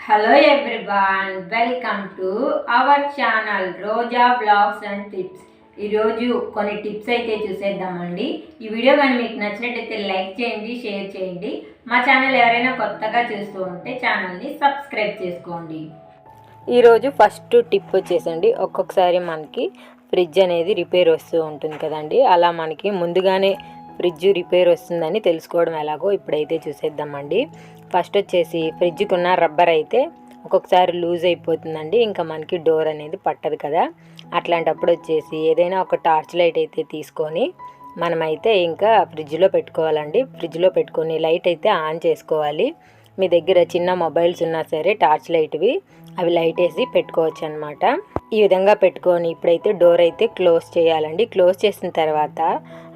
Hello everyone, welcome to our channel Roja blogs and tips. ఈరోజు కొన్ని tips అయితే చూసేద్దామండి. ఈ వీడియో కానీ మీకు నచ్చినట్టయితే లైక్ చేయండి, షేర్ చేయండి. మా ఛానల్ ఎవరైనా కొత్తగా చూస్తూ ఉంటే ఛానల్ని సబ్స్క్రైబ్ చేసుకోండి. ఈరోజు ఫస్ట్ టిప్ వచ్చేసండి, ఒక్కొక్కసారి మనకి ఫ్రిడ్జ్ అనేది రిపేర్ వస్తూ ఉంటుంది కదండి. అలా మనకి ముందుగానే ఫ్రిడ్జ్ రిపేర్ వస్తుందని తెలుసుకోవడం ఎలాగో ఇప్పుడైతే చూసేద్దామండి. ఫస్ట్ వచ్చేసి ఫ్రిడ్జ్కి ఉన్న రబ్బర్ అయితే ఒక్కొక్కసారి లూజ్ అయిపోతుందండి, ఇంకా మనకి డోర్ అనేది పట్టదు కదా. అట్లాంటప్పుడు వచ్చేసి ఏదైనా ఒక టార్చ్ లైట్ అయితే తీసుకొని మనమైతే ఇంకా ఫ్రిడ్జ్లో పెట్టుకోవాలండి. ఫ్రిడ్జ్లో పెట్టుకొని లైట్ అయితే ఆన్ చేసుకోవాలి. మీ దగ్గర చిన్న మొబైల్స్ ఉన్నా సరే టార్చ్ లైట్వి అవి లైట్ వేసి పెట్టుకోవచ్చు అనమాట. ఈ విధంగా పెట్టుకొని ఇప్పుడైతే డోర్ అయితే క్లోజ్ చేయాలండి. క్లోజ్ చేసిన తర్వాత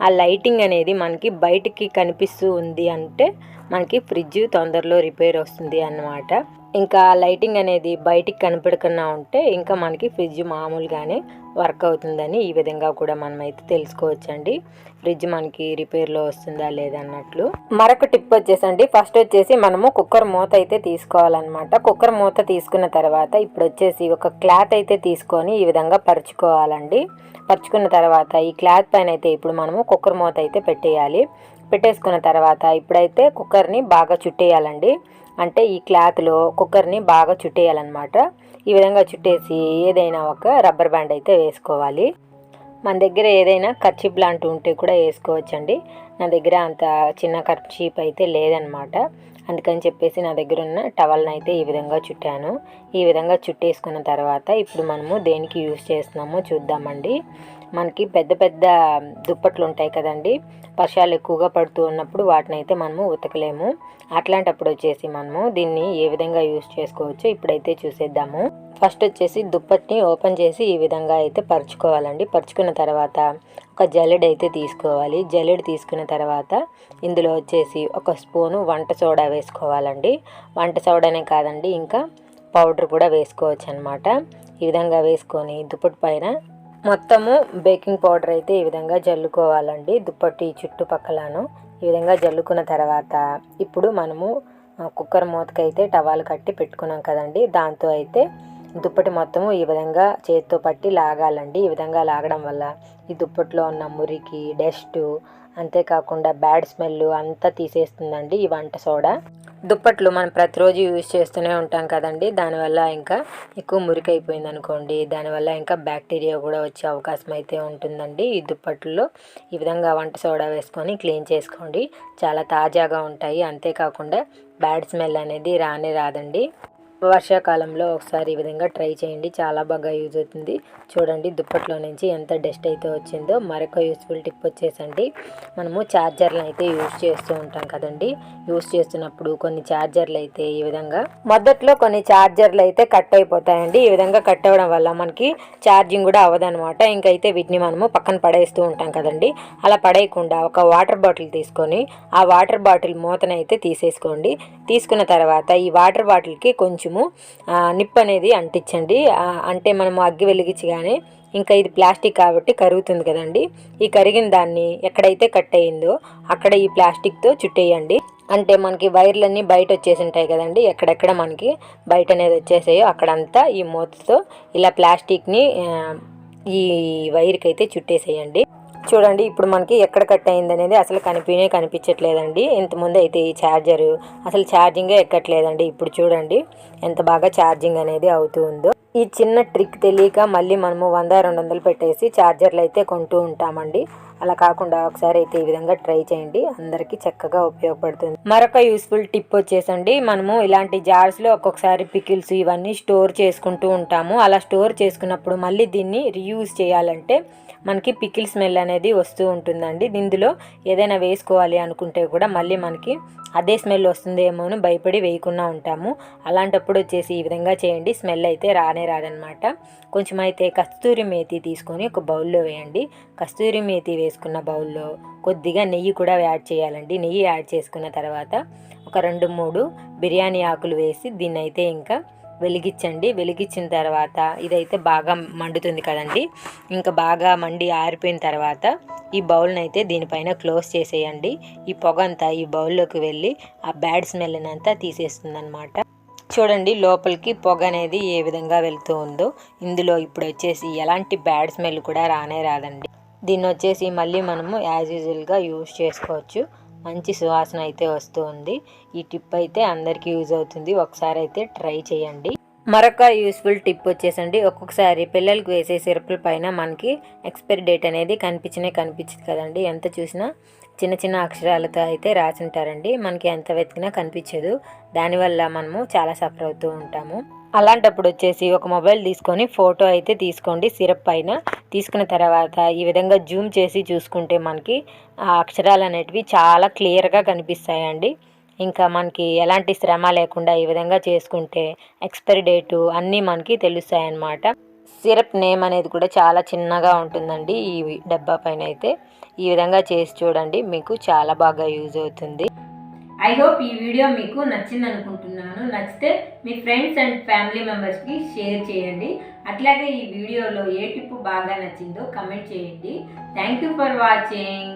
ఆ లైటింగ్ అనేది మనకి బయటికి కనిపిస్తూ ఉంది అంటే మనకి ఫ్రిడ్జ్ తొందరలో రిపేర్ వస్తుంది అన్నమాట. ఇంకా లైటింగ్ అనేది బయటికి కనపడకుండా ఉంటే ఇంకా మనకి ఫ్రిడ్జ్ మామూలుగానే వర్క్ అవుతుందని ఈ విధంగా కూడా మనమైతే తెలుసుకోవచ్చండి, ఫ్రిడ్జ్ మనకి రిపేర్లో వస్తుందా లేదన్నట్లు. మరొక టిప్ వచ్చేసండి, ఫస్ట్ వచ్చేసి మనము కుక్కర్ మూత అయితే తీసుకోవాలన్నమాట. కుక్కర్ మూత తీసుకున్న తర్వాత ఇప్పుడు వచ్చేసి ఒక క్లాత్ అయితే తీసుకొని ఈ విధంగా పరుచుకోవాలండి. పరుచుకున్న తర్వాత ఈ క్లాత్ పైన అయితే ఇప్పుడు మనము కుక్కర్ మూత అయితే పెట్టేసుకున్న తర్వాత ఇప్పుడైతే కుక్కర్ని బాగా చుట్టేయాలండి. అంటే ఈ క్లాత్లో కుక్కర్ని బాగా చుట్టేయాలన్నమాట. ఈ విధంగా చుట్టేసి ఏదైనా ఒక రబ్బర్ బ్యాండ్ అయితే వేసుకోవాలి. మన దగ్గర ఏదైనా కర్చీప్ లాంటి ఉంటే కూడా వేసుకోవచ్చండి. నా దగ్గర అంత చిన్న కర్చీప్ అయితే లేదనమాట. అందుకని చెప్పేసి నా దగ్గర ఉన్న టవల్ని అయితే ఈ విధంగా చుట్టాను. ఈ విధంగా చుట్టేసుకున్న తర్వాత ఇప్పుడు మనము దేనికి యూజ్ చేస్తున్నామో చూద్దామండి. మనకి పెద్ద పెద్ద దుప్పట్లు ఉంటాయి కదండి, వర్షాలు ఎక్కువగా పడుతూ ఉన్నప్పుడు వాటిని అయితే మనము ఉతకలేము. అట్లాంటప్పుడు వచ్చేసి మనము దీన్ని ఏ విధంగా యూజ్ చేసుకోవచ్చో ఇప్పుడైతే చూసేద్దాము. ఫస్ట్ వచ్చేసి దుప్పటిని ఓపెన్ చేసి ఈ విధంగా అయితే పరుచుకోవాలండి. పరుచుకున్న తర్వాత ఒక జల్లెడ అయితే తీసుకోవాలి. జల్లెడ తీసుకున్న తర్వాత ఇందులో వచ్చేసి ఒక స్పూను వంట సోడా వేసుకోవాలండి. వంట సోడానే కాదండి, ఇంకా పౌడర్ కూడా వేసుకోవచ్చు అనమాట. ఈ విధంగా వేసుకొని దుప్పటి పైన మొత్తము బేకింగ్ పౌడర్ అయితే ఈ విధంగా జల్లుకోవాలండి. దుప్పటి చుట్టుపక్కలను ఈ విధంగా జల్లుకున్న తర్వాత ఇప్పుడు మనము కుక్కర్ మూతకైతే టవాల్ కట్టి పెట్టుకున్నాం కదండి, దాంతో అయితే దుప్పటి మొత్తము ఈ విధంగా చేతితో పట్టి లాగాలండి. ఈ విధంగా లాగడం వల్ల ఈ దుప్పట్లో ఉన్న మురికి, డస్ట్, అంతేకాకుండా బ్యాడ్ స్మెల్ అంతా తీసేస్తుందండి ఈ వంట సోడా. దుప్పట్లు మనం ప్రతిరోజు యూజ్ చేస్తూనే ఉంటాం కదండి, దానివల్ల ఇంకా ఎక్కువ మురికి అయిపోయింది అనుకోండి, దానివల్ల ఇంకా బ్యాక్టీరియా కూడా వచ్చే అవకాశం అయితే ఉంటుందండి. ఈ దుప్పట్లో ఈ విధంగా వంట సోడా వేసుకొని క్లీన్ చేసుకోండి, చాలా తాజాగా ఉంటాయి. అంతేకాకుండా బ్యాడ్ స్మెల్ అనేది రాదండి. వర్షాకాలంలో ఒకసారి ఈ విధంగా ట్రై చేయండి, చాలా బాగా యూజ్ అవుతుంది. చూడండి దుప్పట్లో నుంచి ఎంత డస్ట్ అయితే వచ్చిందో. మరొక యూస్ఫుల్ టిప్ వచ్చేసండి, మనము ఛార్జర్లను అయితే యూజ్ చేస్తూ ఉంటాం కదండి. యూజ్ చేస్తున్నప్పుడు కొన్ని ఛార్జర్లు అయితే ఈ విధంగా మొదట్లో కొన్ని ఛార్జర్లు అయితే కట్ అయిపోతాయండి. ఈ విధంగా కట్ అవ్వడం వల్ల మనకి ఛార్జింగ్ కూడా అవ్వదనమాట. ఇంకైతే వీటిని మనము పక్కన పడేస్తూ ఉంటాం కదండి. అలా పడేయకుండా ఒక వాటర్ బాటిల్ తీసుకొని ఆ వాటర్ బాటిల్ మూతనైతే తీసేసుకోండి. తీసుకున్న తర్వాత ఈ వాటర్ బాటిల్కి కొంచెం నిప్పు అనేది అంటించండి. అంటే మనము అగ్గి వెలిగించగానే ఇంకా ఇది ప్లాస్టిక్ కాబట్టి కరుగుతుంది కదండి. ఈ కరిగిన దాన్ని ఎక్కడైతే కట్ అయిందో అక్కడ ఈ ప్లాస్టిక్తో చుట్టేయండి. అంటే మనకి వైర్లన్నీ బయట వచ్చేసి ఉంటాయి కదండి, ఎక్కడెక్కడ మనకి బయట అనేది వచ్చేసాయో అక్కడంతా ఈ మూతతో ఇలా ప్లాస్టిక్ని ఈ వైర్కి అయితే చుట్టేసేయండి. చూడండి ఇప్పుడు మనకి ఎక్కడ కట్ అయింది అనేది అసలు కనిపించట్లేదండి. ఇంతకుముందు అయితే ఈ ఛార్జరు అసలు ఛార్జింగే ఎక్కట్లేదండి. ఇప్పుడు చూడండి ఎంత బాగా ఛార్జింగ్ అనేది అవుతూ ఉందో. ఈ చిన్న ట్రిక్ తెలియక మళ్ళీ మనము 100-200 పెట్టేసి ఛార్జర్లు అయితే కొంటూ ఉంటామండి. అలా కాకుండా ఒకసారి అయితే ఈ విధంగా ట్రై చేయండి, అందరికీ చక్కగా ఉపయోగపడుతుంది. మరొక యూస్ఫుల్ టిప్ వచ్చేసండి, మనము ఇలాంటి జార్స్లో ఒక్కొక్కసారి పికిల్స్ ఇవన్నీ స్టోర్ చేసుకుంటూ ఉంటాము. అలా స్టోర్ చేసుకున్నప్పుడు మళ్ళీ దీన్ని రీయూజ్ చేయాలంటే మనకి పికిల్ స్మెల్ అనేది వస్తూ ఉంటుందండి. ఇందులో ఏదైనా వేసుకోవాలి అనుకుంటే కూడా మళ్ళీ మనకి అదే స్మెల్ వస్తుందేమో అని భయపడి వేయకుండా ఉంటాము. అలాంటప్పుడు వచ్చేసి ఈ విధంగా చేయండి, స్మెల్ అయితే రాదనమాట. కొంచెం అయితే కస్తూరి మేతి తీసుకొని ఒక బౌల్లో వేయండి. కస్తూరి మేతి వేసుకున్న బౌల్లో కొద్దిగా నెయ్యి కూడా యాడ్ చేయాలండి. నెయ్యి యాడ్ చేసుకున్న తర్వాత ఒక 2-3 బిర్యానీ ఆకులు వేసి దీన్ని అయితే ఇంకా వెలిగించండి. వెలిగించిన తర్వాత ఇదైతే బాగా మండుతుంది కదండి, ఇంకా బాగా మండి ఆరిపోయిన తర్వాత ఈ బౌల్ని అయితే దీనిపైన క్లోజ్ చేసేయండి. ఈ పొగ అంతా ఈ బౌల్లోకి వెళ్ళి ఆ బ్యాడ్ స్మెల్ని అంతా తీసేస్తుంది అనమాట. చూడండి లోపలికి పొగ అనేది ఏ విధంగా వెళ్తూ ఉందో. ఇందులో ఇప్పుడు వచ్చేసి ఎలాంటి బ్యాడ్ స్మెల్ కూడా రానే రాదండి. దీన్ని వచ్చేసి మళ్ళీ మనము యాజ్ యూజువల్గా యూజ్ చేసుకోవచ్చు. మంచి సువాసన అయితే వస్తూ ఉంది. ఈ టిప్ అయితే అందరికీ యూజ్ అవుతుంది. ఒకసారి అయితే ట్రై చేయండి. మరొక యూస్ఫుల్ టిప్ వచ్చేసండి, ఒక్కొక్కసారి పిల్లలకు వేసే సిరప్ల పైన మనకి ఎక్స్పైరీ డేట్ అనేది కనిపించదు కదండి. ఎంత చూసినా చిన్న చిన్న అక్షరాలతో అయితే రాసి ఉంటారండి. మనకి ఎంత వెతికినా కనిపించదు. దానివల్ల మనము చాలా సఫర్ అవుతూ ఉంటాము. అలాంటప్పుడు వచ్చేసి ఒక మొబైల్ తీసుకొని ఫోటో అయితే తీసుకోండి సిరప్ పైన. తీసుకున్న తర్వాత ఈ విధంగా జూమ్ చేసి చూసుకుంటే మనకి ఆ అక్షరాలు అనేటివి చాలా క్లియర్గా కనిపిస్తాయండి. ఇంకా మనకి ఎలాంటి శ్రమ లేకుండా ఈ విధంగా చేసుకుంటే ఎక్స్పైరీ డేటు అన్నీ మనకి తెలుస్తాయన్నమాట. సిరప్ నేమ్ అనేది కూడా చాలా చిన్నగా ఉంటుందండి ఈ డబ్బా పైన అయితే. ఈ విధంగా చేసి చూడండి, మీకు చాలా బాగా యూజ్ అవుతుంది. ఐ హోప్ ఈ వీడియో మీకు నచ్చింది అనుకుంటున్నాను. నచ్చితే మీ ఫ్రెండ్స్ అండ్ ఫ్యామిలీ మెంబర్స్కి షేర్ చేయండి. అట్లాగే ఈ వీడియోలో ఏ టిప్ బాగా నచ్చిందో కమెంట్ చేయండి. Thank you for watching.